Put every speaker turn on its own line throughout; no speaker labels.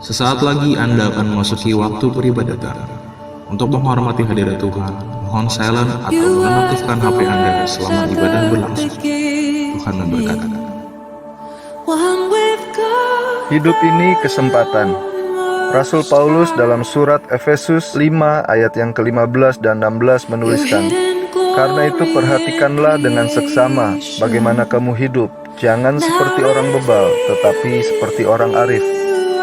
Sesaat lagi Anda akan memasuki waktu peribadatan. Untuk menghormati hadirat Tuhan, mohon silent atau menonaktifkan HP Anda selama ibadah berlangsung. Tuhan memberkati.
Hidup ini kesempatan. Rasul Paulus dalam surat Efesus 5 ayat yang ke-15 dan 16 menuliskan, "Karena itu perhatikanlah dengan seksama bagaimana kamu hidup, jangan seperti orang bebal, tetapi seperti orang arif.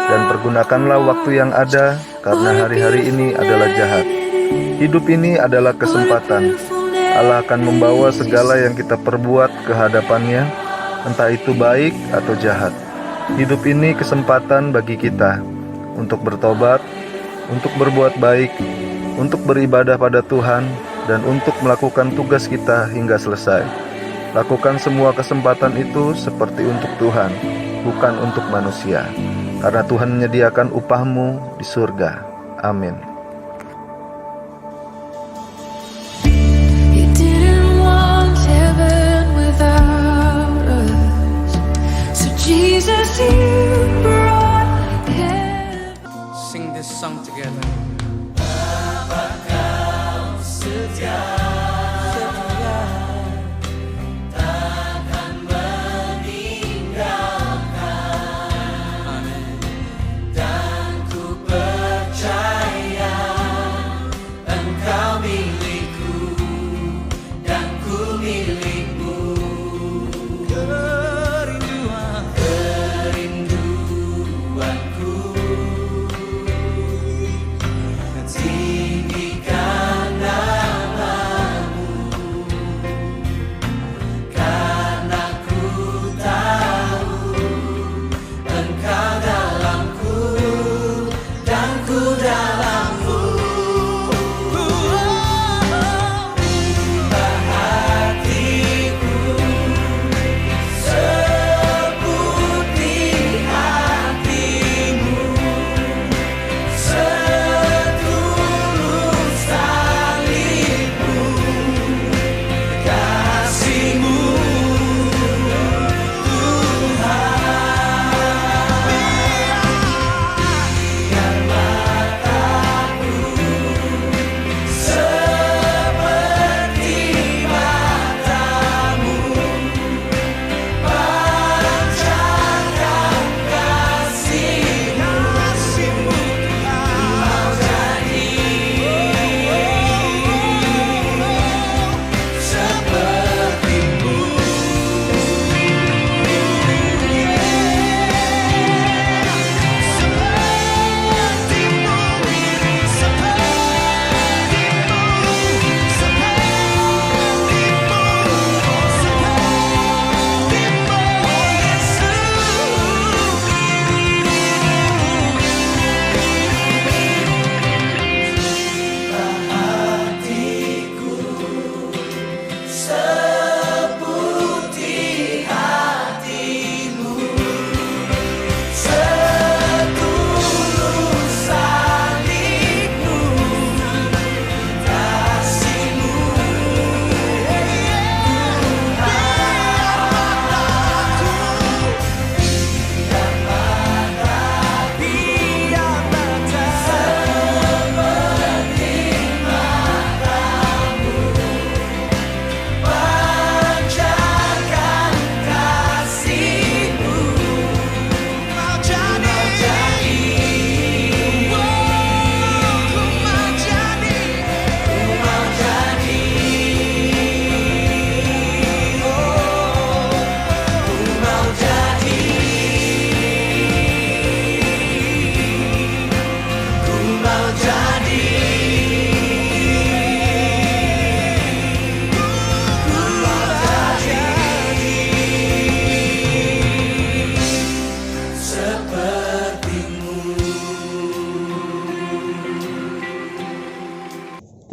Dan pergunakanlah waktu yang ada, karena hari-hari ini adalah jahat." Hidup ini adalah kesempatan. Allah akan membawa segala yang kita perbuat ke hadapannya, entah itu baik atau jahat. Hidup ini kesempatan bagi kita untuk bertobat, untuk berbuat baik, untuk beribadah pada Tuhan, dan untuk melakukan tugas kita hingga selesai. Lakukan semua kesempatan itu seperti untuk Tuhan, bukan untuk manusia, karena Tuhan menyediakan upahmu di surga. Amin.
Sing this song together.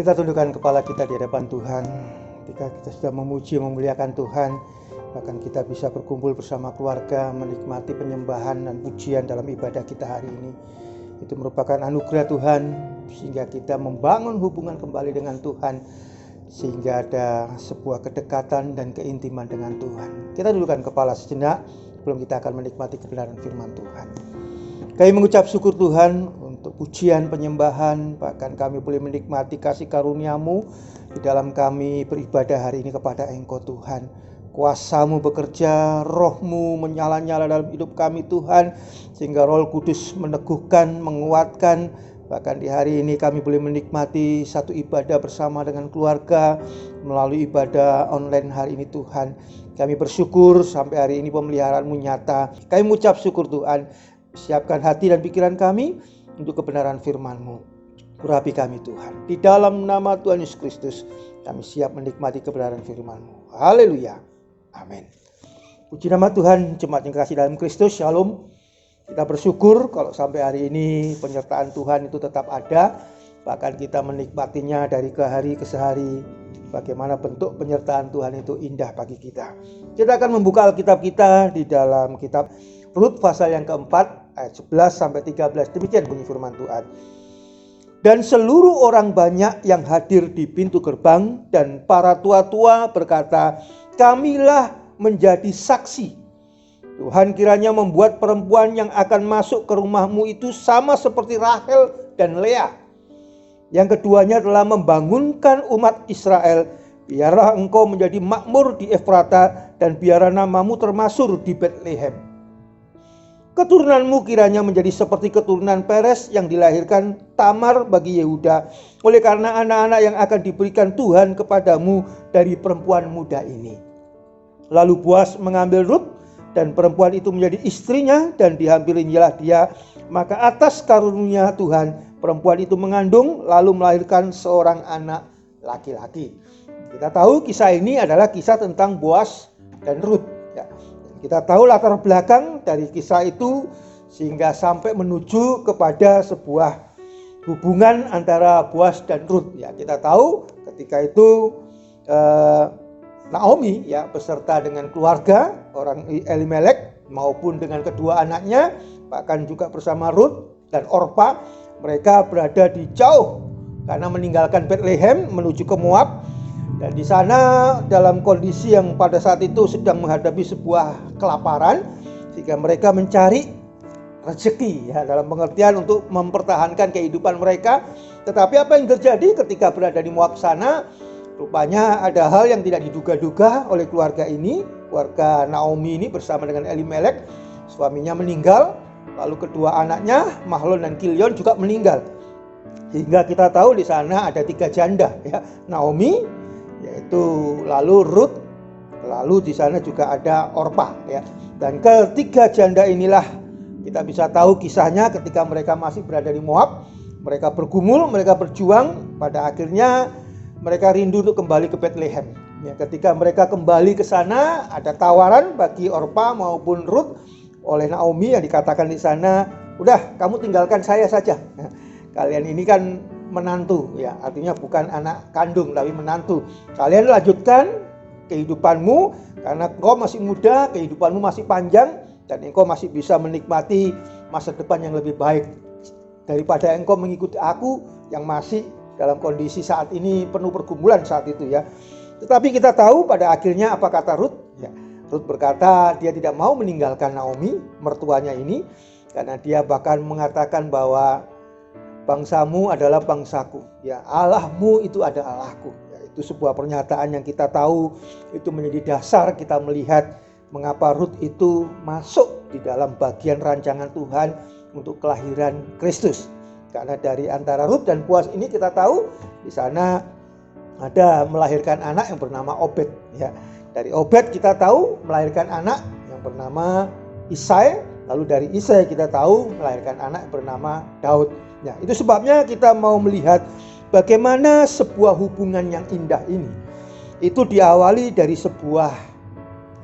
Kita tundukkan kepala kita di hadapan Tuhan. Ketika kita sudah memuji, memuliakan Tuhan, bahkan kita bisa berkumpul bersama keluarga, menikmati penyembahan dan pujian dalam ibadah kita hari ini. Itu merupakan anugerah Tuhan, sehingga kita membangun hubungan kembali dengan Tuhan, sehingga ada sebuah kedekatan dan keintiman dengan Tuhan. Kita tundukkan kepala sejenak, sebelum kita akan menikmati kebenaran firman Tuhan. Kami mengucap syukur Tuhan untuk pujian penyembahan, bahkan kami boleh menikmati kasih karunia-Mu di dalam kami beribadah hari ini kepada Engkau Tuhan. Kuasa-Mu bekerja, Roh-Mu menyala-nyala dalam hidup kami Tuhan, sehingga Roh Kudus meneguhkan, menguatkan. Bahkan di hari ini kami boleh menikmati satu ibadah bersama dengan keluarga melalui ibadah online hari ini Tuhan. Kami bersyukur sampai hari ini pemeliharaan-Mu nyata. Kami mengucap syukur Tuhan. Siapkan hati dan pikiran kami untuk kebenaran firman-Mu. Urapi kami Tuhan. Di dalam nama Tuhan Yesus Kristus kami siap menikmati kebenaran firman-Mu. Haleluya. Amin. Puji nama Tuhan, jemaat yang kasih dalam Kristus. Shalom. Kita bersyukur kalau sampai hari ini penyertaan Tuhan itu tetap ada. Bahkan kita menikmatinya dari ke hari ke sehari. Bagaimana bentuk penyertaan Tuhan itu indah bagi kita. Kita akan membuka Alkitab kita di dalam kitab Rut pasal yang keempat ayat 11 sampai 13. Demikian bunyi firman Tuhan. Dan seluruh orang banyak yang hadir di pintu gerbang dan para tua-tua berkata, kamilah menjadi saksi. Tuhan kiranya membuat perempuan yang akan masuk ke rumahmu itu sama seperti Rahel dan Lea. Yang keduanya telah membangunkan umat Israel. Biarlah engkau menjadi makmur di Efrata dan biarlah namamu termasyhur di Betlehem. Keturunanmu kiranya menjadi seperti keturunan Peres yang dilahirkan Tamar bagi Yehuda. Oleh karena anak-anak yang akan diberikan Tuhan kepadamu dari perempuan muda ini. Lalu Boas mengambil Rut dan perempuan itu menjadi istrinya dan dihampilinyalah dia. Maka atas karunia Tuhan perempuan itu mengandung lalu melahirkan seorang anak laki-laki. Kita tahu kisah ini adalah kisah tentang Boas dan Rut. Ya. Kita tahu latar belakang dari kisah itu sehingga sampai menuju kepada sebuah hubungan antara Boas dan Rut. Ya, kita tahu ketika itu Naomi ya beserta dengan keluarga orang Elimelek maupun dengan kedua anaknya, bahkan juga bersama Rut dan Orpa, mereka berada di jauh karena meninggalkan Betlehem menuju ke Moab. Dan di sana dalam kondisi yang pada saat itu sedang menghadapi sebuah kelaparan, sehingga mereka mencari rezeki ya dalam pengertian untuk mempertahankan kehidupan mereka. Tetapi apa yang terjadi ketika berada di Moab sana? Rupanya ada hal yang tidak diduga-duga oleh keluarga ini. Keluarga Naomi ini bersama dengan Elimelek, suaminya meninggal. Lalu kedua anaknya Mahlon dan Kilion juga meninggal. Sehingga kita tahu di sana ada 3 janda ya. Naomi, yaitu lalu Rut, lalu di sana juga ada Orpa ya. Dan ketiga janda inilah kita bisa tahu kisahnya ketika mereka masih berada di Moab. Mereka bergumul, mereka berjuang, pada akhirnya mereka rindu untuk kembali ke Betlehem. Ya, ketika mereka kembali ke sana, ada tawaran bagi Orpa maupun Rut oleh Naomi yang dikatakan di sana, udah kamu tinggalkan saya saja. Nah, kalian ini kan menantu, ya artinya bukan anak kandung tapi menantu. Kalian lanjutkan kehidupanmu karena engkau masih muda, kehidupanmu masih panjang dan engkau masih bisa menikmati masa depan yang lebih baik daripada engkau mengikuti aku yang masih dalam kondisi saat ini penuh pergumulan saat itu ya. Tetapi kita tahu pada akhirnya apa kata Rut? Ya, Rut berkata dia tidak mau meninggalkan Naomi, mertuanya ini, karena dia bahkan mengatakan bahwa bangsamu adalah bangsaku, ya Allahmu itu ada Allahku. Ya, itu sebuah pernyataan yang kita tahu itu menjadi dasar kita melihat mengapa Rut itu masuk di dalam bagian rancangan Tuhan untuk kelahiran Kristus. Karena dari antara Rut dan Boas ini kita tahu di sana ada melahirkan anak yang bernama Obed. Ya, dari Obed kita tahu melahirkan anak yang bernama Isai. Lalu dari Isai kita tahu melahirkan anak yang bernama Daud. Ya, itu sebabnya kita mau melihat bagaimana sebuah hubungan yang indah ini itu diawali dari sebuah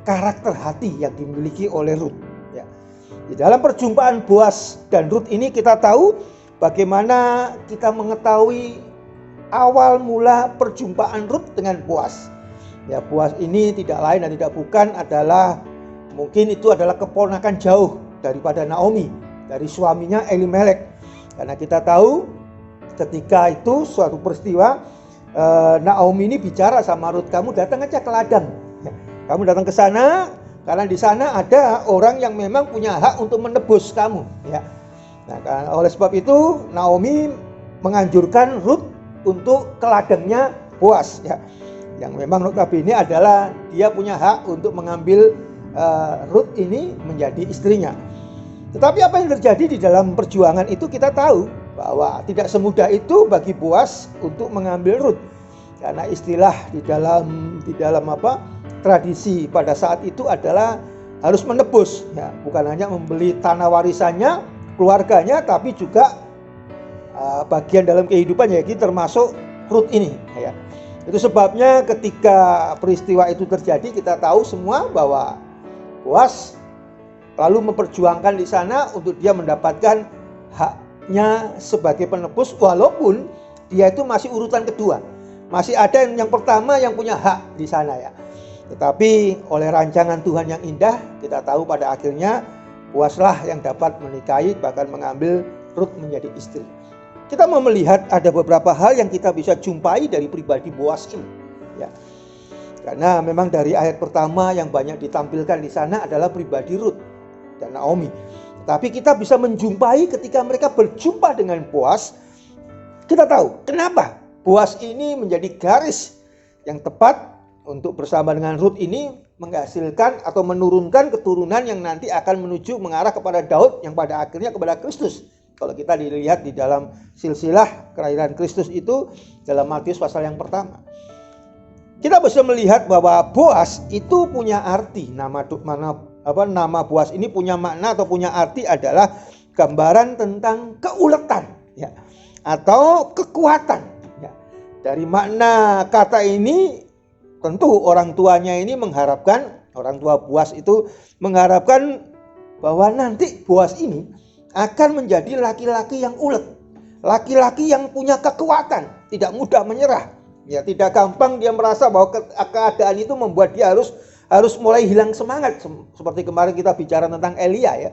karakter hati yang dimiliki oleh Rut. Ya. Di dalam perjumpaan Boas dan Rut ini kita tahu bagaimana kita mengetahui awal mula perjumpaan Rut dengan Boas. Ya, Boas ini tidak lain dan tidak bukan adalah mungkin itu adalah keponakan jauh daripada Naomi, dari suaminya Elimelek. Karena kita tahu ketika itu suatu peristiwa Naomi ini bicara sama Rut, kamu datang aja ke ladang. Ya, kamu datang ke sana karena di sana ada orang yang memang punya hak untuk menebus kamu. Ya. Nah, oleh sebab itu Naomi menganjurkan Ruth untuk ke ladangnya Boas, ya, yang memang notabene adalah dia punya hak untuk mengambil Ruth ini menjadi istrinya. Tetapi apa yang terjadi di dalam perjuangan itu kita tahu bahwa tidak semudah itu bagi Boas untuk mengambil Ruth, karena istilah di dalam tradisi pada saat itu adalah harus menebus, ya, bukan hanya membeli tanah warisannya keluarganya, tapi juga bagian dalam kehidupannya, jadi termasuk Ruth ini, ya. Itu sebabnya ketika peristiwa itu terjadi, kita tahu semua bahwa Boas lalu memperjuangkan di sana untuk dia mendapatkan haknya sebagai penebus, walaupun dia itu masih urutan kedua, masih ada yang pertama yang punya hak di sana, ya. Tetapi oleh rancangan Tuhan yang indah, kita tahu pada akhirnya Boaslah yang dapat menikahi, bahkan mengambil Ruth menjadi istri. Kita mau melihat ada beberapa hal yang kita bisa jumpai dari pribadi Boas ini, ya. Karena memang dari ayat pertama yang banyak ditampilkan di sana adalah pribadi Ruth dan Naomi. Tapi kita bisa menjumpai ketika mereka berjumpa dengan Boas, kita tahu kenapa Boas ini menjadi garis yang tepat untuk bersama dengan Ruth ini menghasilkan atau menurunkan keturunan yang nanti akan menuju mengarah kepada Daud, yang pada akhirnya kepada Kristus. Kalau kita dilihat di dalam silsilah kelahiran Kristus itu dalam Matius pasal yang pertama, kita bisa melihat bahwa Boas itu punya arti. Nama Boas ini punya makna atau punya arti adalah gambaran tentang keuletan, ya, atau kekuatan, ya. Dari makna kata ini tentu orang tuanya ini mengharapkan, orang tua Boas itu mengharapkan bahwa nanti Boas ini akan menjadi laki-laki yang ulet, laki-laki yang punya kekuatan, tidak mudah menyerah, ya, tidak gampang dia merasa bahwa keadaan itu membuat dia harus mulai hilang semangat, seperti kemarin kita bicara tentang Elia, ya.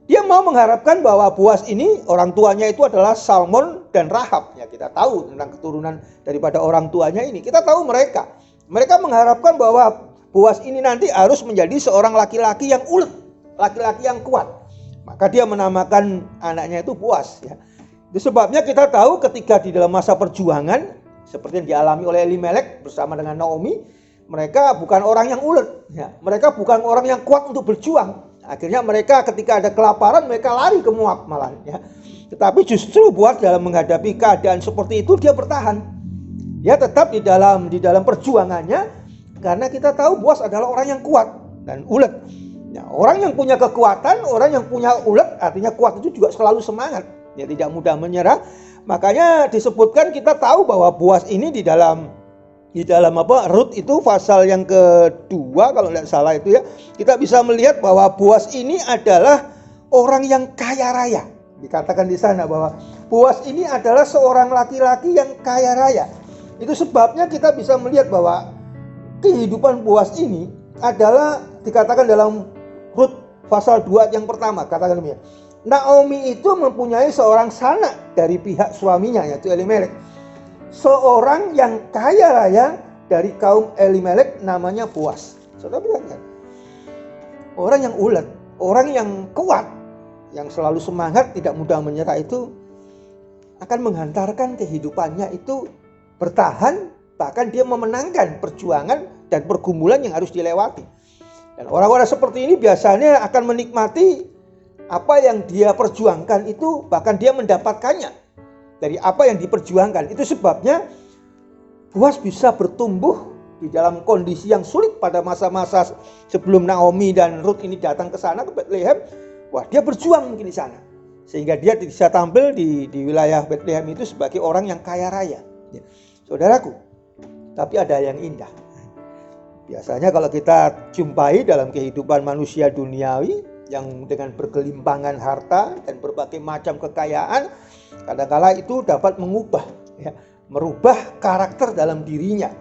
Dia mau mengharapkan bahwa Boas ini orang tuanya itu adalah Salmon dan Rahab, ya. Kita tahu tentang keturunan daripada orang tuanya ini, kita tahu mereka mengharapkan bahwa Boas ini nanti harus menjadi seorang laki-laki yang ulet, laki-laki yang kuat. Maka dia menamakan anaknya itu Boas, ya. Itu sebabnya kita tahu ketika di dalam masa perjuangan seperti yang dialami oleh Elimelek bersama dengan Naomi, mereka bukan orang yang ulet, ya. Mereka bukan orang yang kuat untuk berjuang. Akhirnya mereka ketika ada kelaparan mereka lari ke Moab malah, ya. Tetapi justru Boas dalam menghadapi keadaan seperti itu dia bertahan. Dia tetap di dalam perjuangannya, karena kita tahu Boas adalah orang yang kuat dan ulet. Ya, orang yang punya kekuatan, orang yang punya ulet, artinya kuat itu juga selalu semangat, ya, tidak mudah menyerah. Makanya disebutkan, kita tahu bahwa Boas ini di dalam Rut itu pasal yang kedua kalau tidak salah itu, ya, kita bisa melihat bahwa Boas ini adalah orang yang kaya raya. Dikatakan di sana bahwa Boas ini adalah seorang laki-laki yang kaya raya. Itu sebabnya kita bisa melihat bahwa kehidupan Boas ini adalah dikatakan dalam Rut pasal 2 yang pertama, katakan demikian. Naomi itu mempunyai seorang sanak dari pihak suaminya, yaitu Elimelek, seorang yang kaya raya dari kaum Elimelek, namanya Boas. Saudara lihat, orang yang ulet, orang yang kuat, yang selalu semangat, tidak mudah menyerah, itu akan menghantarkan kehidupannya itu bertahan, bahkan dia memenangkan perjuangan dan pergumulan yang harus dilewati. Dan orang-orang seperti ini biasanya akan menikmati apa yang dia perjuangkan itu, bahkan dia mendapatkannya dari apa yang diperjuangkan. Itu sebabnya Boas bisa bertumbuh di dalam kondisi yang sulit pada masa-masa sebelum Naomi dan Ruth ini datang ke sana, ke Bethlehem. Wah, dia berjuang mungkin di sana, sehingga dia bisa tampil di wilayah Bethlehem itu sebagai orang yang kaya raya, ya. Saudaraku, tapi ada yang indah. Biasanya kalau kita jumpai dalam kehidupan manusia duniawi yang dengan bergelimpangan harta dan berbagai macam kekayaan, kadang-kala itu dapat mengubah, ya, merubah karakter dalam dirinya.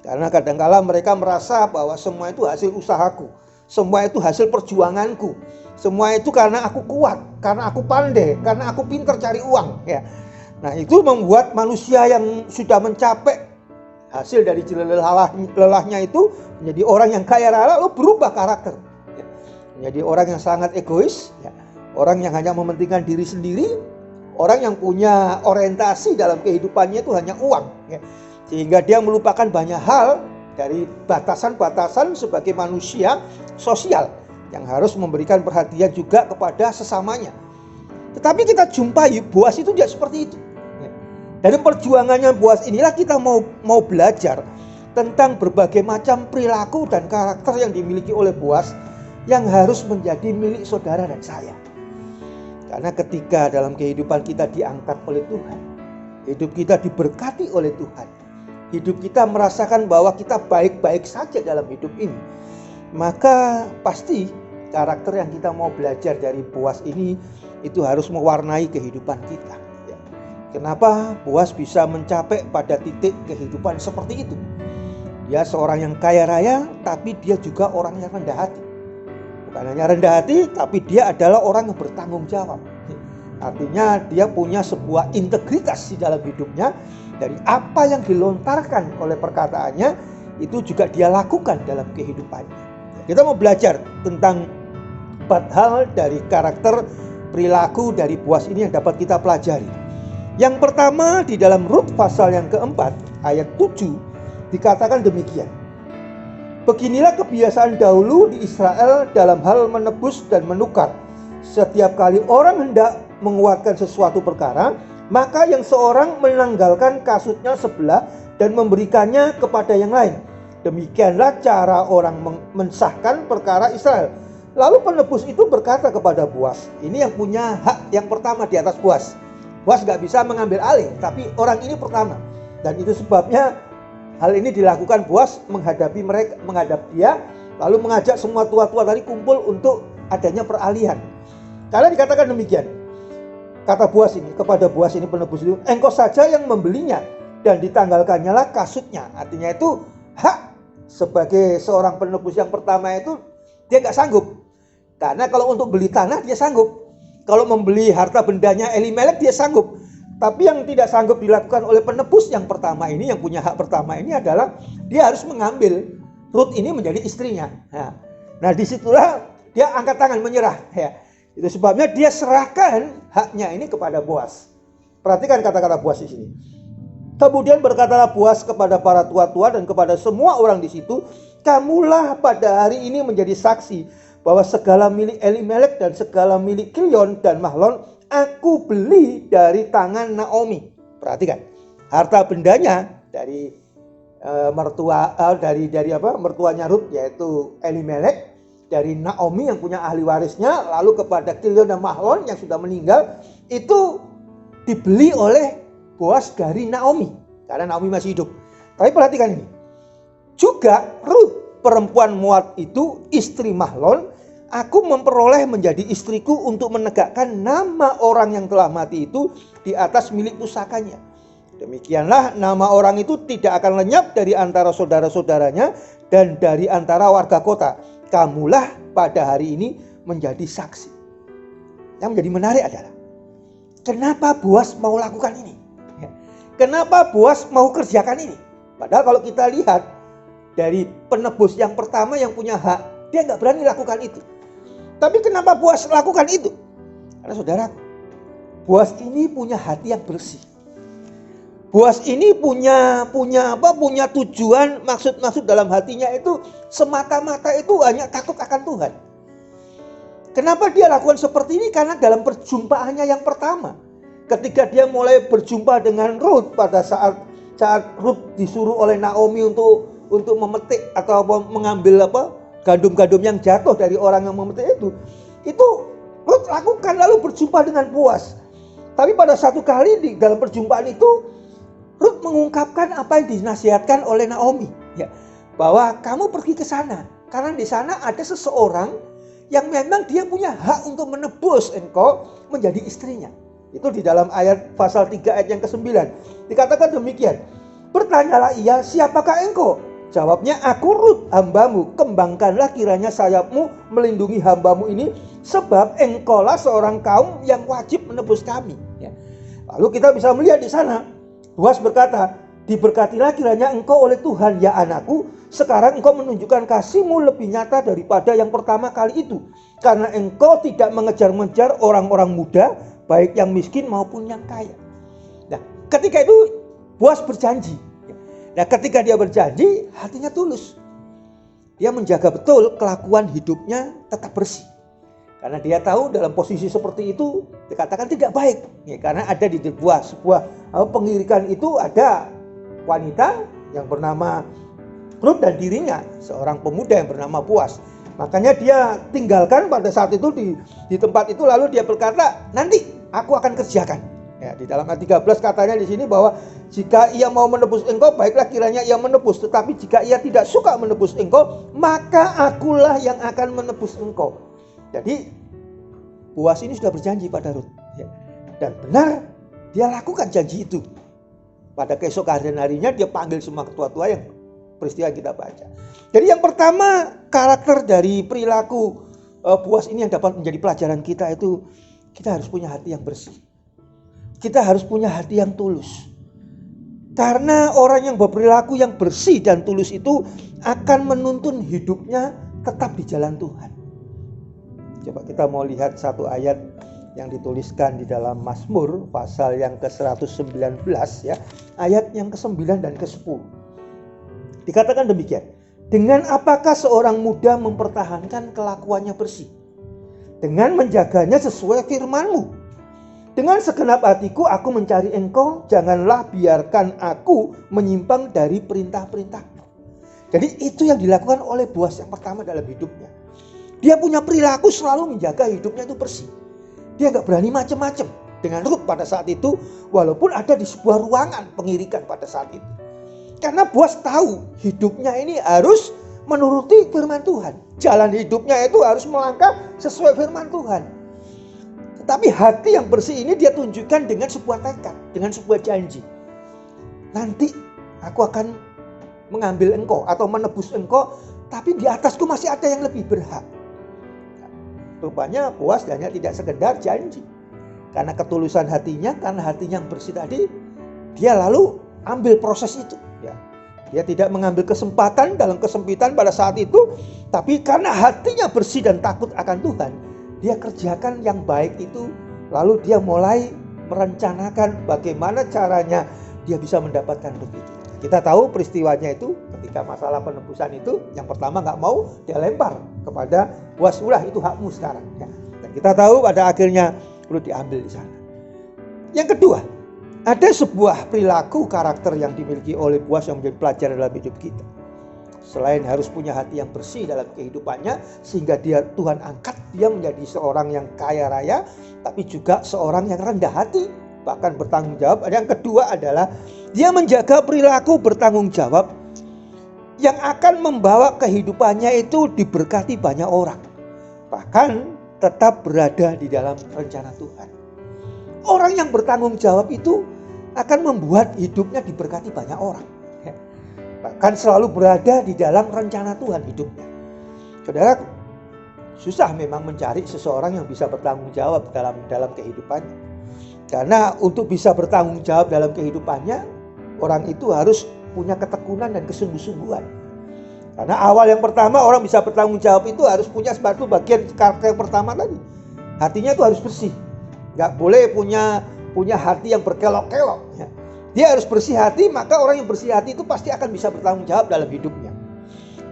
Karena kadang-kala mereka merasa bahwa semua itu hasil usahaku, semua itu hasil perjuanganku, semua itu karena aku kuat, karena aku pandai, karena aku pintar cari uang, ya. Nah, itu membuat manusia yang sudah mencapai hasil dari lelahnya itu menjadi orang yang kaya raya, lalu berubah karakter, ya. Menjadi orang yang sangat egois, ya. Orang yang hanya mementingkan diri sendiri, orang yang punya orientasi dalam kehidupannya itu hanya uang, ya. Sehingga dia melupakan banyak hal dari batasan-batasan sebagai manusia sosial yang harus memberikan perhatian juga kepada sesamanya. Tetapi kita jumpai Boas itu tidak seperti itu. Dari perjuangannya Boas inilah kita mau belajar tentang berbagai macam perilaku dan karakter yang dimiliki oleh Boas yang harus menjadi milik saudara dan saya. Karena ketika dalam kehidupan kita diangkat oleh Tuhan, hidup kita diberkati oleh Tuhan, hidup kita merasakan bahwa kita baik-baik saja dalam hidup ini, maka pasti karakter yang kita mau belajar dari Boas ini itu harus mewarnai kehidupan kita. Kenapa Boas bisa mencapai pada titik kehidupan seperti itu? Dia seorang yang kaya raya, tapi dia juga orang yang rendah hati. Bukan hanya rendah hati, tapi dia adalah orang yang bertanggung jawab. Artinya dia punya sebuah integritas di dalam hidupnya. Dari apa yang dilontarkan oleh perkataannya, itu juga dia lakukan dalam kehidupannya. Kita mau belajar tentang 4 hal dari karakter perilaku dari Boas ini yang dapat kita pelajari. Yang pertama, di dalam Rut pasal yang keempat ayat 7 dikatakan demikian. Beginilah kebiasaan dahulu di Israel dalam hal menebus dan menukar. Setiap kali orang hendak menguatkan sesuatu perkara, maka yang seorang menanggalkan kasutnya sebelah dan memberikannya kepada yang lain. Demikianlah cara orang mensahkan perkara Israel. Lalu penebus itu berkata kepada Boas, ini yang punya hak yang pertama di atas Boas. Boas gak bisa mengambil alih, tapi orang ini pertama. Dan itu sebabnya hal ini dilakukan Boas menghadap dia, lalu mengajak semua tua-tua tadi kumpul untuk adanya peralihan. Karena dikatakan demikian, kata Boas ini kepada Boas ini penebus itu, engkau saja yang membelinya dan ditanggalkannya lah kasutnya. Artinya itu hak sebagai seorang penebus yang pertama itu dia gak sanggup. Karena kalau untuk beli tanah dia sanggup, kalau membeli harta bendanya Elimelek dia sanggup. Tapi yang tidak sanggup dilakukan oleh penebus yang pertama ini, yang punya hak pertama ini adalah dia harus mengambil Rut ini menjadi istrinya. Nah disitulah dia angkat tangan menyerah. Ya. Itu sebabnya dia serahkan haknya ini kepada Boas. Perhatikan kata-kata Boas di sini. Kemudian berkatalah Boas kepada para tua-tua dan kepada semua orang di situ, kamulah pada hari ini menjadi saksi bahwa segala milik Elimelek dan segala milik Kilion dan Mahlon aku beli dari tangan Naomi. Perhatikan, harta bendanya dari mertuanya Rut yaitu Elimelek, dari Naomi yang punya ahli warisnya, lalu kepada Kilion dan Mahlon yang sudah meninggal, itu dibeli oleh Boas dari Naomi karena Naomi masih hidup. Tapi perhatikan ini, juga Rut perempuan Moab itu istri Mahlon, aku memperoleh menjadi istriku untuk menegakkan nama orang yang telah mati itu di atas milik pusakanya. Demikianlah nama orang itu tidak akan lenyap dari antara saudara-saudaranya dan dari antara warga kota. Kamulah pada hari ini menjadi saksi. Yang menjadi menarik adalah, kenapa Boas mau lakukan ini? Kenapa Boas mau kerjakan ini? Padahal kalau kita lihat dari penebus yang pertama yang punya hak, dia nggak berani lakukan itu. Tapi kenapa Boas lakukan itu? Karena saudara, Boas ini punya hati yang bersih. Boas ini punya tujuan, maksud dalam hatinya itu semata-mata itu hanya takut akan Tuhan. Kenapa dia lakukan seperti ini? Karena dalam perjumpaannya yang pertama, ketika dia mulai berjumpa dengan Rut pada saat Rut disuruh oleh Naomi untuk memetik atau mengambil gandum-gandum yang jatuh dari orang yang memetik itu Rut lakukan lalu berjumpa dengan Boas. Tapi pada satu kali di dalam perjumpaan itu Rut mengungkapkan apa yang dinasihatkan oleh Naomi, ya, bahwa kamu pergi ke sana karena di sana ada seseorang yang memang dia punya hak untuk menebus engkau menjadi istrinya. Itu di dalam ayat pasal 3 ayat yang ke-9 dikatakan demikian. Bertanyalah ia, siapakah engkau? Jawabnya, aku Rut hambamu, kembangkanlah kiranya sayapmu melindungi hambamu ini, sebab engkaulah seorang kaum yang wajib menebus kami. Ya. Lalu kita bisa melihat di sana, Boas berkata, diberkatilah kiranya engkau oleh Tuhan ya anakku, Sekarang engkau menunjukkan kasih-Mu lebih nyata daripada yang pertama kali itu. Karena engkau tidak mengejar-ngejar orang-orang muda, baik yang miskin maupun yang kaya. Nah, ketika itu Boas berjanji. Nah, ketika dia berjanji, hatinya tulus. Dia menjaga betul kelakuan hidupnya tetap bersih. Karena dia tahu dalam posisi seperti itu dikatakan tidak baik. Ya, karena ada di sebuah pengirikan itu ada wanita yang bernama Rut dan dirinya seorang pemuda yang bernama Boas. Makanya dia tinggalkan pada saat itu di tempat itu, lalu dia berkata, nanti aku akan kerjakan. Ya, di dalam ayat 13 katanya di sini bahwa jika ia mau menebus engkau, baiklah kiranya ia menebus. Tetapi jika ia tidak suka menebus engkau, maka akulah yang akan menebus engkau. Jadi Boas ini sudah berjanji pada Rut. Ya. Dan benar dia lakukan janji itu. Pada keesokan harinya dia panggil semua ketua-tua yang peristiwa kita baca. Jadi yang pertama, karakter dari perilaku Boas ini yang dapat menjadi pelajaran kita itu, kita harus punya hati yang bersih. Kita harus punya hati yang tulus. Karena orang yang berperilaku yang bersih dan tulus itu akan menuntun hidupnya tetap di jalan Tuhan. Coba kita mau lihat satu ayat yang dituliskan di dalam Mazmur pasal yang ke-119 ya, ayat yang ke-9 dan ke-10. Dikatakan demikian, dengan apakah seorang muda mempertahankan kelakuannya bersih? Dengan menjaganya sesuai firman-Mu. Dengan segenap hatiku aku mencari engkau, janganlah biarkan aku menyimpang dari perintah-perintah-Mu. Jadi itu yang dilakukan oleh Boas yang pertama dalam hidupnya. Dia punya perilaku selalu menjaga hidupnya itu bersih. Dia gak berani macam-macam dengan Rut pada saat itu, walaupun ada di sebuah ruangan pengirikan pada saat itu. Karena Boas tahu hidupnya ini harus menuruti firman Tuhan. Jalan hidupnya itu harus melangkah sesuai firman Tuhan. Tetapi hati yang bersih ini dia tunjukkan dengan sebuah tekad, dengan sebuah janji. Nanti aku akan mengambil engkau atau menebus engkau, tapi di atasku masih ada yang lebih berhak. Rupanya Boas hanya tidak sekedar janji. Karena ketulusan hatinya, karena hatinya yang bersih tadi, dia lalu ambil proses itu. Ya. Dia tidak mengambil kesempatan dalam kesempitan pada saat itu, tapi karena hatinya bersih dan takut akan Tuhan, dia kerjakan yang baik itu, lalu dia mulai merencanakan bagaimana caranya dia bisa mendapatkan begitu. Kita tahu peristiwanya itu ketika masalah penebusan itu, yang pertama gak mau dia lempar kepada Boas, ulah itu hakmu sekarang. Ya. Dan kita tahu pada akhirnya perlu diambil di sana. Yang kedua, ada sebuah perilaku karakter yang dimiliki oleh Boas yang menjadi pelajaran dalam hidup kita. Selain harus punya hati yang bersih dalam kehidupannya, sehingga Tuhan angkat dia menjadi seorang yang kaya raya, tapi juga seorang yang rendah hati, bahkan bertanggung jawab. Yang kedua adalah dia menjaga perilaku bertanggung jawab yang akan membawa kehidupannya itu diberkati banyak orang, bahkan tetap berada di dalam rencana Tuhan. Orang yang bertanggung jawab itu akan membuat hidupnya diberkati banyak orang, bahkan selalu berada di dalam rencana Tuhan hidupnya. Saudara, susah memang mencari seseorang yang bisa bertanggung jawab dalam kehidupannya. Karena untuk bisa bertanggung jawab dalam kehidupannya, orang itu harus punya ketekunan dan kesungguh-sungguhan. Karena awal yang pertama orang bisa bertanggung jawab itu harus punya satu bagian karakter yang pertama tadi. Hatinya itu harus bersih. Gak boleh punya hati yang berkelok-kelok. Ya. Dia harus bersih hati, maka orang yang bersih hati itu pasti akan bisa bertanggung jawab dalam hidupnya.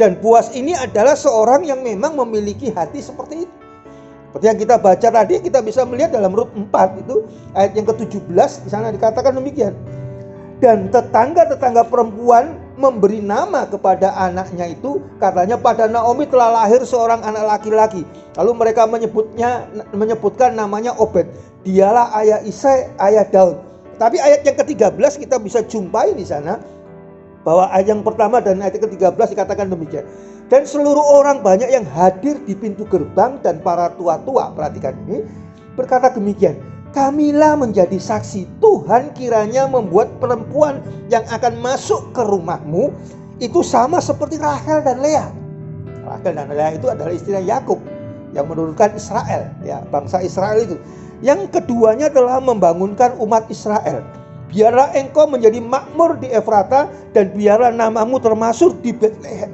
Dan Boas ini adalah seorang yang memang memiliki hati seperti itu. Seperti yang kita baca tadi, kita bisa melihat dalam Rut 4 itu ayat yang ke-17, di sana dikatakan demikian. Dan tetangga-tetangga perempuan memberi nama kepada anaknya itu, katanya pada Naomi telah lahir seorang anak laki-laki. Lalu mereka menyebutkan namanya Obed. Dialah ayah Isai, ayah Daud. Tapi ayat yang ke-13 kita bisa jumpai di sana bahwa ayat yang pertama dan ayat ke-13 dikatakan demikian. Dan seluruh orang banyak yang hadir di pintu gerbang dan para tua-tua, perhatikan ini, berkata demikian. Kamilah menjadi saksi, Tuhan kiranya membuat perempuan yang akan masuk ke rumahmu itu sama seperti Rahel dan Lea. Rahel dan Lea itu adalah istrinya Yakub yang menurunkan Israel, ya, bangsa Israel itu. Yang keduanya telah membangunkan umat Israel. Biarlah engkau menjadi makmur di Efrata dan biarlah namamu termasyhur di Betlehem.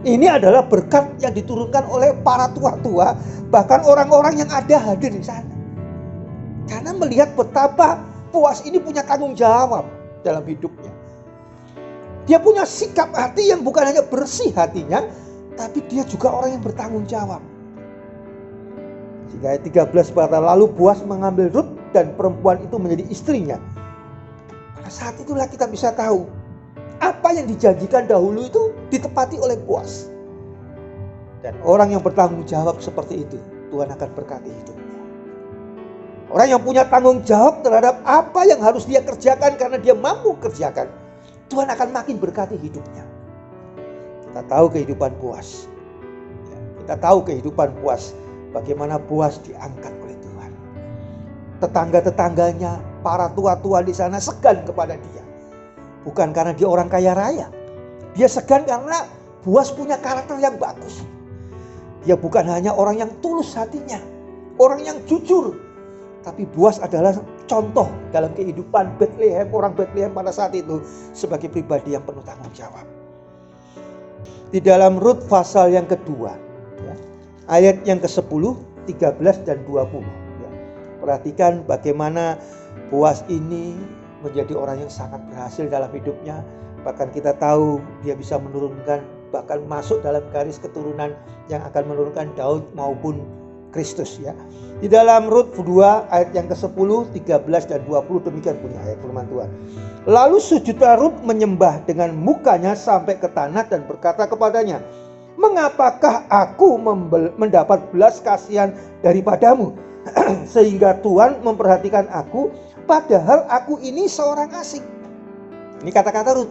Ini adalah berkat yang diturunkan oleh para tua-tua, bahkan orang-orang yang ada hadir di sana. Karena melihat betapa Boas ini punya tanggung jawab dalam hidupnya. Dia punya sikap hati yang bukan hanya bersih hatinya, tapi dia juga orang yang bertanggung jawab. Sehingga ayat 13 berkata, lalu Boas mengambil Rut dan perempuan itu menjadi istrinya. Pada saat itulah kita bisa tahu apa yang dijanjikan dahulu itu ditepati oleh Boas. Dan orang yang bertanggung jawab seperti itu, Tuhan akan berkati hidupnya. Orang yang punya tanggung jawab terhadap apa yang harus dia kerjakan karena dia mampu kerjakan, Tuhan akan makin berkati hidupnya. Kita tahu kehidupan Boas. Kita tahu kehidupan Boas. Bagaimana Boas diangkat oleh Tuhan. Tetangga-tetangganya, para tua-tua di sana segan kepada dia. Bukan karena dia orang kaya raya. Dia segan karena Boas punya karakter yang bagus. Dia bukan hanya orang yang tulus hatinya, orang yang jujur. Tapi Boas adalah contoh dalam kehidupan Betlehem, orang Betlehem pada saat itu sebagai pribadi yang penuh tanggung jawab. Di dalam Rut pasal yang kedua, ya, ayat yang ke-10, 13 dan 20. Ya. Perhatikan bagaimana Boas ini menjadi orang yang sangat berhasil dalam hidupnya. Bahkan kita tahu dia bisa menurunkan, bahkan masuk dalam garis keturunan yang akan menurunkan Daud maupun Kristus. Ya. Di dalam Rut 2 ayat yang ke-10, 13 dan 20 demikian punya ayat firman Tuhan. Lalu sujudlah Rut menyembah dengan mukanya sampai ke tanah dan berkata kepadanya, mengapakah aku mendapat belas kasihan daripadamu sehingga Tuhan memperhatikan aku padahal aku ini seorang asing. Ini kata-kata Rut.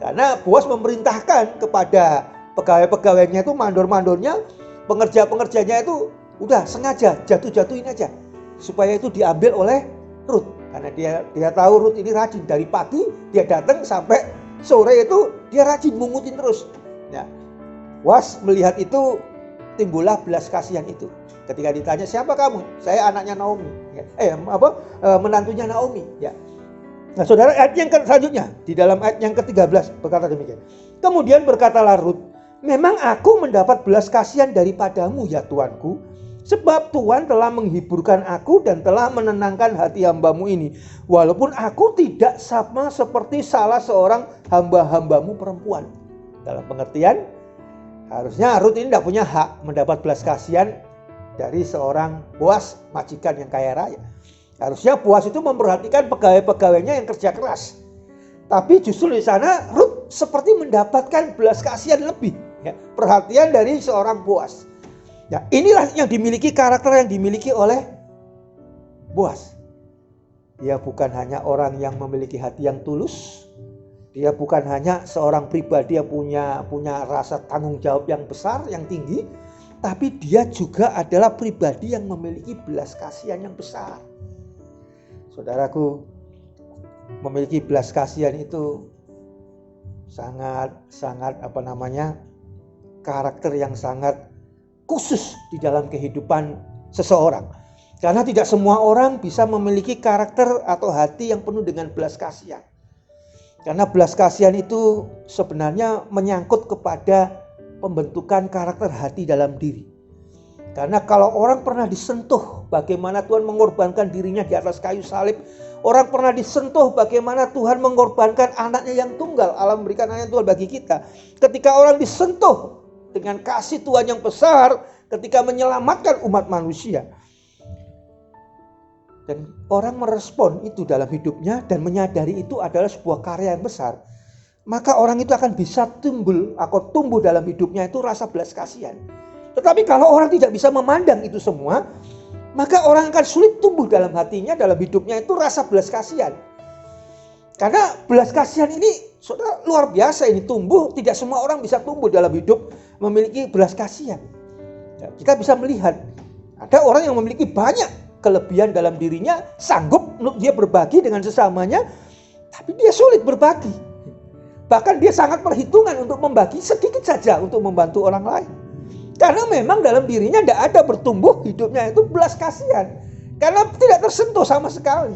Karena Boas memerintahkan kepada pegawai-pegawainya itu, mandor-mandornya, pengerja-pengerjanya itu udah sengaja jatuh-jatuhin aja supaya itu diambil oleh Rut. Karena dia tahu Rut ini rajin, dari pagi dia datang sampai sore itu dia rajin mungutin terus. Ya. Boas melihat itu timbullah belas kasihan itu. Ketika ditanya siapa kamu? Saya anaknya Naomi. Menantunya Naomi. Ya. Nah, saudara, ayat yang selanjutnya di dalam ayat yang ke-13 berkata demikian. Kemudian berkatalah Rut, memang aku mendapat belas kasihan daripadamu ya Tuanku, sebab Tuhan telah menghiburkan aku dan telah menenangkan hati hambamu ini, walaupun aku tidak sama seperti salah seorang hamba-hambamu perempuan. Dalam pengertian, harusnya Rut ini tidak punya hak mendapat belas kasihan dari seorang Boas, majikan yang kaya raya. Harusnya Boas itu memperhatikan pegawai-pegawainya yang kerja keras. Tapi justru di sana Rut seperti mendapatkan belas kasihan lebih, ya, perhatian dari seorang Boas. Ya, inilah yang dimiliki, karakter yang dimiliki oleh Boas. Dia bukan hanya orang yang memiliki hati yang tulus. Dia bukan hanya seorang pribadi yang punya rasa tanggung jawab yang besar, yang tinggi. Tapi dia juga adalah pribadi yang memiliki belas kasihan yang besar. Saudaraku, memiliki belas kasihan itu sangat karakter yang sangat khusus di dalam kehidupan seseorang. Karena tidak semua orang bisa memiliki karakter atau hati yang penuh dengan belas kasihan. Karena belas kasihan itu sebenarnya menyangkut kepada pembentukan karakter hati dalam diri. Karena kalau orang pernah disentuh bagaimana Tuhan mengorbankan dirinya di atas kayu salib, orang pernah disentuh bagaimana Tuhan mengorbankan anaknya yang tunggal, Allah memberikan anak yang tunggal bagi kita. Ketika orang disentuh dengan kasih Tuhan yang besar, ketika menyelamatkan umat manusia, dan orang merespon itu dalam hidupnya dan menyadari itu adalah sebuah karya yang besar, maka orang itu akan bisa tumbuh dalam hidupnya itu rasa belas kasihan. Tetapi kalau orang tidak bisa memandang itu semua, maka orang akan sulit tumbuh dalam hatinya, dalam hidupnya itu rasa belas kasihan. Karena belas kasihan ini, saudara, luar biasa ini tumbuh. Tidak semua orang bisa tumbuh dalam hidup memiliki belas kasihan. Ya, kita bisa melihat ada orang yang memiliki banyak kelebihan dalam dirinya, sanggup untuk dia berbagi dengan sesamanya, tapi dia sulit berbagi. Bahkan dia sangat perhitungan untuk membagi sedikit saja untuk membantu orang lain. Karena memang dalam dirinya tidak ada bertumbuh hidupnya itu belas kasihan. Karena tidak tersentuh sama sekali.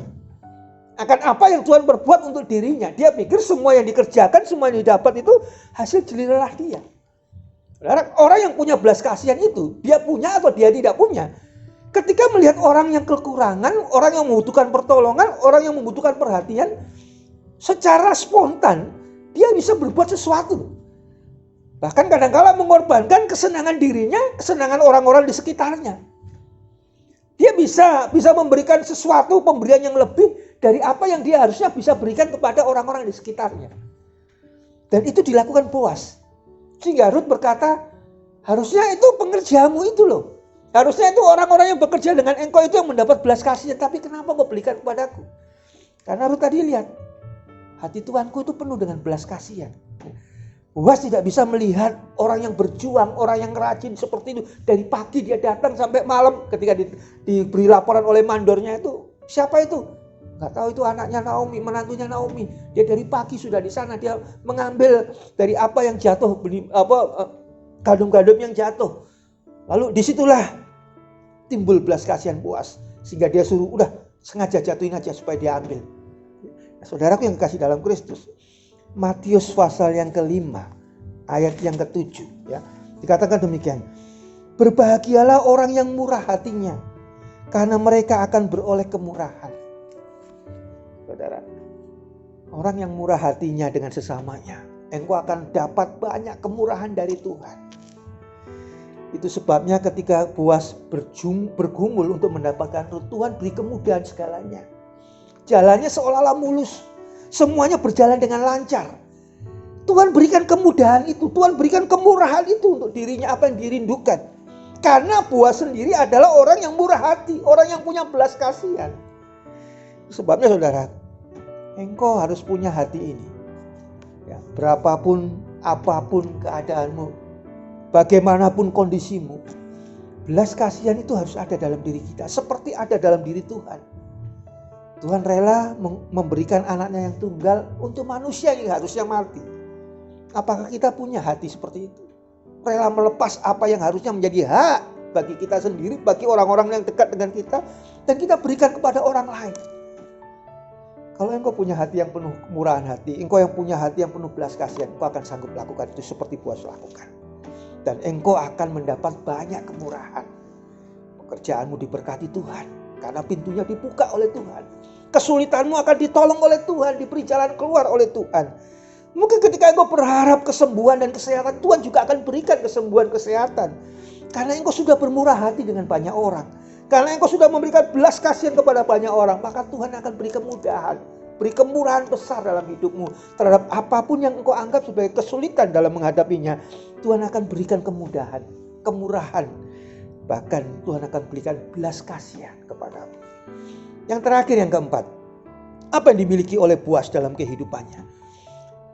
akan apa yang Tuhan perbuat untuk dirinya. Dia pikir semua yang dikerjakan, semua yang didapat itu hasil jerih lelah dia. Orang yang punya belas kasihan itu, dia punya atau dia tidak punya. Ketika melihat orang yang kekurangan, orang yang membutuhkan pertolongan, orang yang membutuhkan perhatian, secara spontan dia bisa berbuat sesuatu. Bahkan kadang-kala mengorbankan kesenangan dirinya, kesenangan orang-orang di sekitarnya. Dia bisa memberikan sesuatu, pemberian yang lebih dari apa yang dia harusnya bisa berikan kepada orang-orang di sekitarnya. Dan itu dilakukan Boas. Sehingga Rut berkata, harusnya itu pengerjamu itu loh. Harusnya itu orang-orang yang bekerja dengan engkau itu yang mendapat belas kasihan. Tapi kenapa kau berikan kepadaku? Karena Rut tadi lihat, hati Tuanku itu penuh dengan belas kasihan. Boas tidak bisa melihat orang yang berjuang, orang yang rajin seperti itu. Dari pagi dia datang sampai malam ketika diberi laporan oleh mandornya itu. Siapa itu? Gak tahu, itu anaknya Naomi, menantunya Naomi. Dia dari pagi sudah di sana, dia mengambil dari apa yang jatuh, gandum-gandum yang jatuh. Lalu disitulah timbul belas kasihan Boas. Sehingga dia suruh, udah sengaja jatuhin aja supaya dia ambil. Nah, saudaraku yang kasih dalam Kristus, Matius pasal yang ke-5 ayat yang ke-7 ya, dikatakan demikian. Berbahagialah orang yang murah hatinya, karena mereka akan beroleh kemurahan. Saudara, orang yang murah hatinya dengan sesamanya, engkau akan dapat banyak kemurahan dari Tuhan. Itu sebabnya ketika Boas bergumul untuk mendapatkan Rut, Tuhan beri kemudahan segalanya. Jalannya seolah-olah mulus, semuanya berjalan dengan lancar. Tuhan berikan kemudahan itu, Tuhan berikan kemurahan itu untuk dirinya, apa yang dirindukan. Karena Boas sendiri adalah orang yang murah hati, orang yang punya belas kasihan. Sebabnya saudara, engkau harus punya hati ini. Ya, berapapun, apapun keadaanmu, bagaimanapun kondisimu, belas kasihan itu harus ada dalam diri kita, seperti ada dalam diri Tuhan. Tuhan rela memberikan anaknya yang tunggal untuk manusia yang harusnya mati. Apakah kita punya hati seperti itu? Rela melepas apa yang harusnya menjadi hak bagi kita sendiri, bagi orang-orang yang dekat dengan kita, dan kita berikan kepada orang lain. Kalau engkau punya hati yang penuh kemurahan hati, engkau yang punya hati yang penuh belas kasihan, engkau akan sanggup lakukan itu seperti Boas lakukan. Dan engkau akan mendapat banyak kemurahan. Pekerjaanmu diberkati Tuhan, karena pintunya dibuka oleh Tuhan. Kesulitanmu akan ditolong oleh Tuhan, diberi jalan keluar oleh Tuhan. Mungkin ketika engkau berharap kesembuhan dan kesehatan, Tuhan juga akan berikan kesembuhan kesehatan. Karena engkau sudah bermurah hati dengan banyak orang. Karena engkau sudah memberikan belas kasihan kepada banyak orang, maka Tuhan akan beri kemudahan, beri kemurahan besar dalam hidupmu. Terhadap apapun yang engkau anggap sebagai kesulitan dalam menghadapinya, Tuhan akan berikan kemudahan, kemurahan. Bahkan Tuhan akan berikan belas kasihan kepadamu. Yang terakhir, yang keempat, apa yang dimiliki oleh Boas dalam kehidupannya?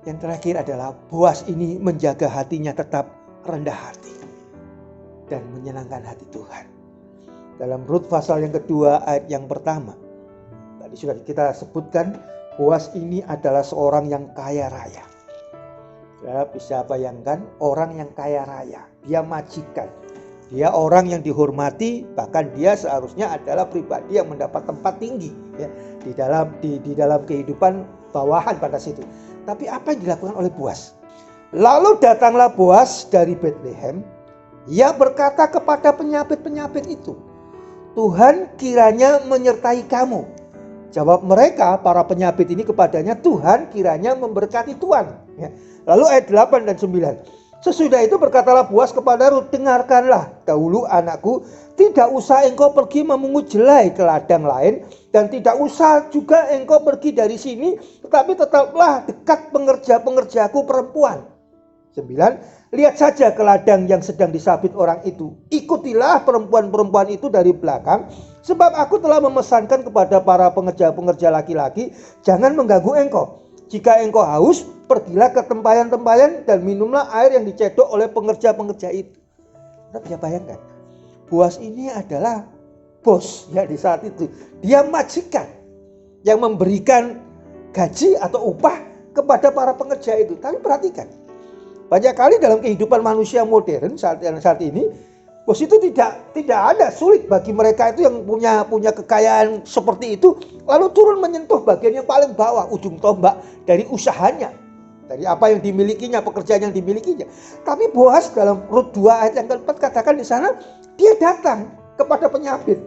Yang terakhir adalah Boas ini menjaga hatinya tetap rendah hati dan menyenangkan hati Tuhan. Dalam Rut pasal yang kedua ayat yang pertama, tadi sudah kita sebutkan, Boas ini adalah seorang yang kaya raya. Saudara bisa bayangkan, orang yang kaya raya, dia majikan. Dia orang yang dihormati, bahkan dia seharusnya adalah pribadi yang mendapat tempat tinggi ya, di dalam kehidupan bawahan pada situ. Tapi apa yang dilakukan oleh Boas? Lalu datanglah Boas dari Bethlehem. Ia berkata kepada penyapit-penyapit itu, Tuhan kiranya menyertai kamu. Jawab mereka, para penyapit ini kepadanya, Tuhan kiranya memberkati Tuhan. Ya. Lalu ayat 8 dan 9. Sesudah itu berkatalah Boas kepada Rut, dengarkanlah dahulu anakku, tidak usah engkau pergi memungut jelai ke ladang lain, dan tidak usah juga engkau pergi dari sini, tetapi tetaplah dekat pengerja-pengerjaku perempuan. 9. Lihat saja ke ladang yang sedang disabit orang itu. Ikutilah perempuan-perempuan itu dari belakang, sebab aku telah memesankan kepada para pengerja-pengerja laki-laki, jangan mengganggu engkau. Jika engkau haus, pergilah ke tempayan-tempayan dan minumlah air yang dicedok oleh pengerja-pengerja itu. Anda bisa bayangkan, Boas ini adalah bos ya di saat itu. Dia majikan yang memberikan gaji atau upah kepada para pengerja itu. Tapi perhatikan, banyak kali dalam kehidupan manusia modern saat ini, Bos itu tidak ada sulit bagi mereka itu yang punya kekayaan seperti itu lalu turun menyentuh bagian yang paling bawah, ujung tombak dari usahanya, dari apa yang dimilikinya, pekerjaan yang dimilikinya. Tapi Boas dalam Rut 2 ayat yang keempat katakan di sana, dia datang kepada penyabit.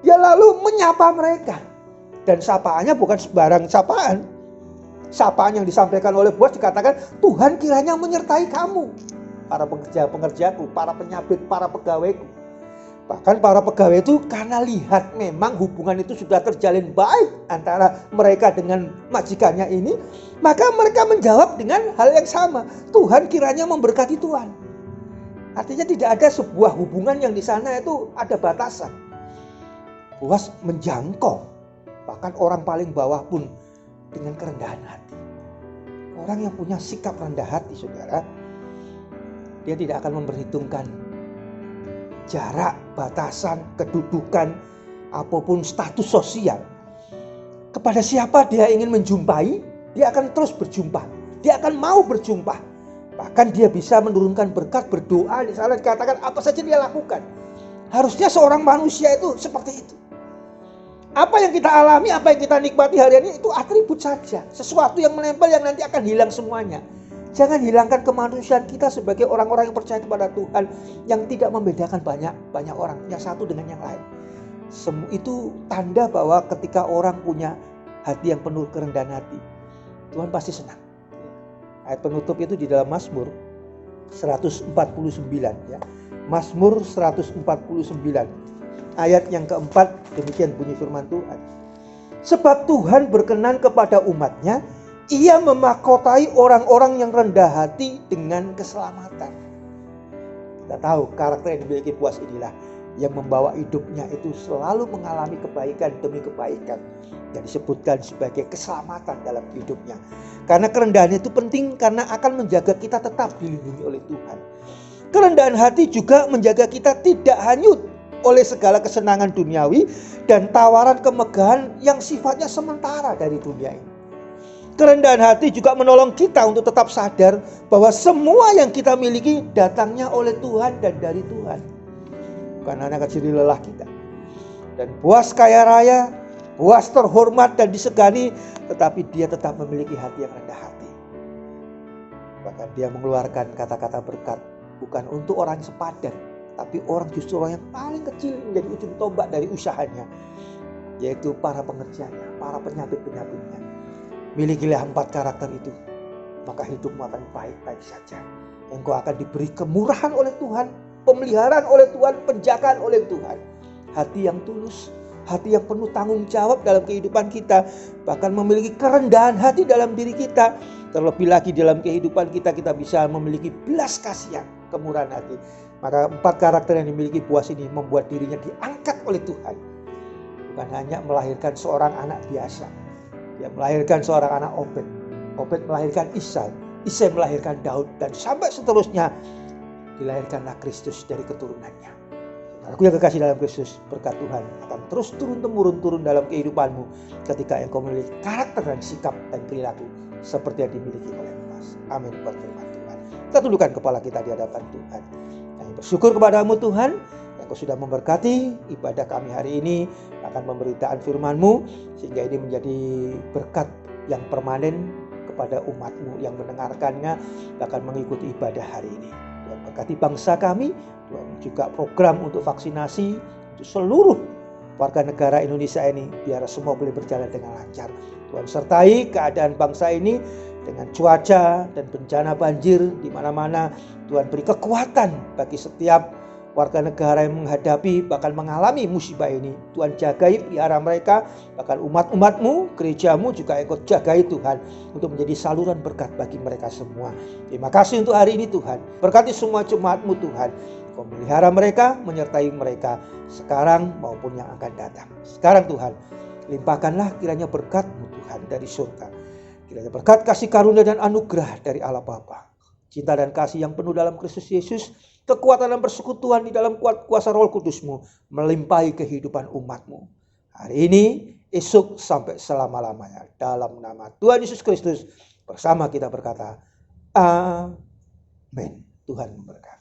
Dia lalu menyapa mereka. Dan sapaannya bukan sembarang sapaan. Sapaan yang disampaikan oleh Boas dikatakan, Tuhan kiranya menyertai kamu, para pekerja-pekerjaku, para penyabit, para pegawaiku. Bahkan para pegawai itu karena lihat memang hubungan itu sudah terjalin baik antara mereka dengan majikannya ini, maka mereka menjawab dengan hal yang sama. Tuhan kiranya memberkati Tuhan. Artinya tidak ada sebuah hubungan yang di sana itu ada batasan. Boas menjangkau bahkan orang paling bawah pun dengan kerendahan hati. Orang yang punya sikap rendah hati, saudara, dia tidak akan memperhitungkan jarak, batasan, kedudukan, apapun status sosial. Kepada siapa dia ingin menjumpai, dia akan terus berjumpa. Dia akan mau berjumpa. Bahkan dia bisa menurunkan berkat, berdoa, di sana dikatakan apa saja dia lakukan. Harusnya seorang manusia itu seperti itu. Apa yang kita alami, apa yang kita nikmati hari ini itu atribut saja. Sesuatu yang menempel yang nanti akan hilang semuanya. Jangan hilangkan kemanusiaan kita sebagai orang-orang yang percaya kepada Tuhan, yang tidak membedakan banyak orang, yang satu dengan yang lain. Itu tanda bahwa ketika orang punya hati yang penuh kerendahan hati, Tuhan pasti senang. Ayat penutup itu di dalam Mazmur 149 ya. Mazmur 149 ayat yang keempat, demikian bunyi firman Tuhan. Sebab Tuhan berkenan kepada umatnya, Ia memahkotai orang-orang yang rendah hati dengan keselamatan. Kita tahu karakter yang dimiliki Boas inilah yang membawa hidupnya itu selalu mengalami kebaikan demi kebaikan, yang disebutkan sebagai keselamatan dalam hidupnya. Karena kerendahan itu penting karena akan menjaga kita tetap dilindungi oleh Tuhan. Kerendahan hati juga menjaga kita tidak hanyut oleh segala kesenangan duniawi dan tawaran kemegahan yang sifatnya sementara dari dunia ini. Kerendahan hati juga menolong kita untuk tetap sadar bahwa semua yang kita miliki datangnya oleh Tuhan dan dari Tuhan, bukan hanya kecil lelah kita. Dan Boas kaya raya, Boas terhormat dan disegani, tetapi dia tetap memiliki hati yang rendah hati. Bahkan dia mengeluarkan kata-kata berkat bukan untuk orang sepadan, tapi justru orang yang paling kecil menjadi ujung tombak dari usahanya, yaitu para pengerjanya, para penyabit-penyabitnya. Milikilah 4 karakter itu, maka hidupmu akan baik-baik saja. Engkau akan diberi kemurahan oleh Tuhan, pemeliharaan oleh Tuhan, penjagaan oleh Tuhan. Hati yang tulus, hati yang penuh tanggung jawab dalam kehidupan kita, bahkan memiliki kerendahan hati dalam diri kita. Terlebih lagi dalam kehidupan kita bisa memiliki belas kasihan, kemurahan hati. Maka 4 karakter yang dimiliki Boas ini membuat dirinya diangkat oleh Tuhan. Bukan hanya melahirkan seorang anak biasa. Dia melahirkan seorang anak Obed. Obed melahirkan Isai. Isai melahirkan Daud. Dan sampai seterusnya dilahirkanlah Kristus dari keturunannya. Aku yang kekasih dalam Kristus, berkat Tuhan akan terus turun-temurun turun dalam kehidupanmu ketika engkau memiliki karakter dan sikap dan perilaku seperti yang dimiliki oleh Boas. Amin buat firman Tuhan. Kita tundukkan kepala kita di hadapan Tuhan. Kami bersyukur kepadamu Tuhan, Engkau sudah memberkati ibadah kami hari ini akan pemberitaan firman-Mu, sehingga ini menjadi berkat yang permanen kepada umat-Mu yang mendengarkannya, bahkan mengikuti ibadah hari ini. Tuhan berkati bangsa kami, Tuhan juga program untuk vaksinasi untuk seluruh warga negara Indonesia ini, biar semua boleh berjalan dengan lancar. Tuhan sertai keadaan bangsa ini dengan cuaca dan bencana banjir di mana-mana. Tuhan beri kekuatan bagi setiap warga negara yang menghadapi bahkan mengalami musibah ini. Tuhan jagai pelihara mereka, bahkan umat-umat-Mu, gereja-Mu juga Engkau jagai Tuhan, untuk menjadi saluran berkat bagi mereka semua. Terima kasih untuk hari ini Tuhan. Berkati semua jemaat-Mu Tuhan. Engkau melihara mereka, menyertai mereka sekarang maupun yang akan datang. Sekarang Tuhan, limpahkanlah kiranya berkat-Mu Tuhan dari surga. Kiranya berkat kasih karunia dan anugerah dari Allah Bapa, cinta dan kasih yang penuh dalam Kristus Yesus, kekuatan dan persekutuan di dalam kuasa Roh Kudus-Mu melimpahi kehidupan umat-Mu hari ini, esok, sampai selama-lamanya. Dalam nama Tuhan Yesus Kristus bersama kita berkata, Amin. Tuhan memberkati.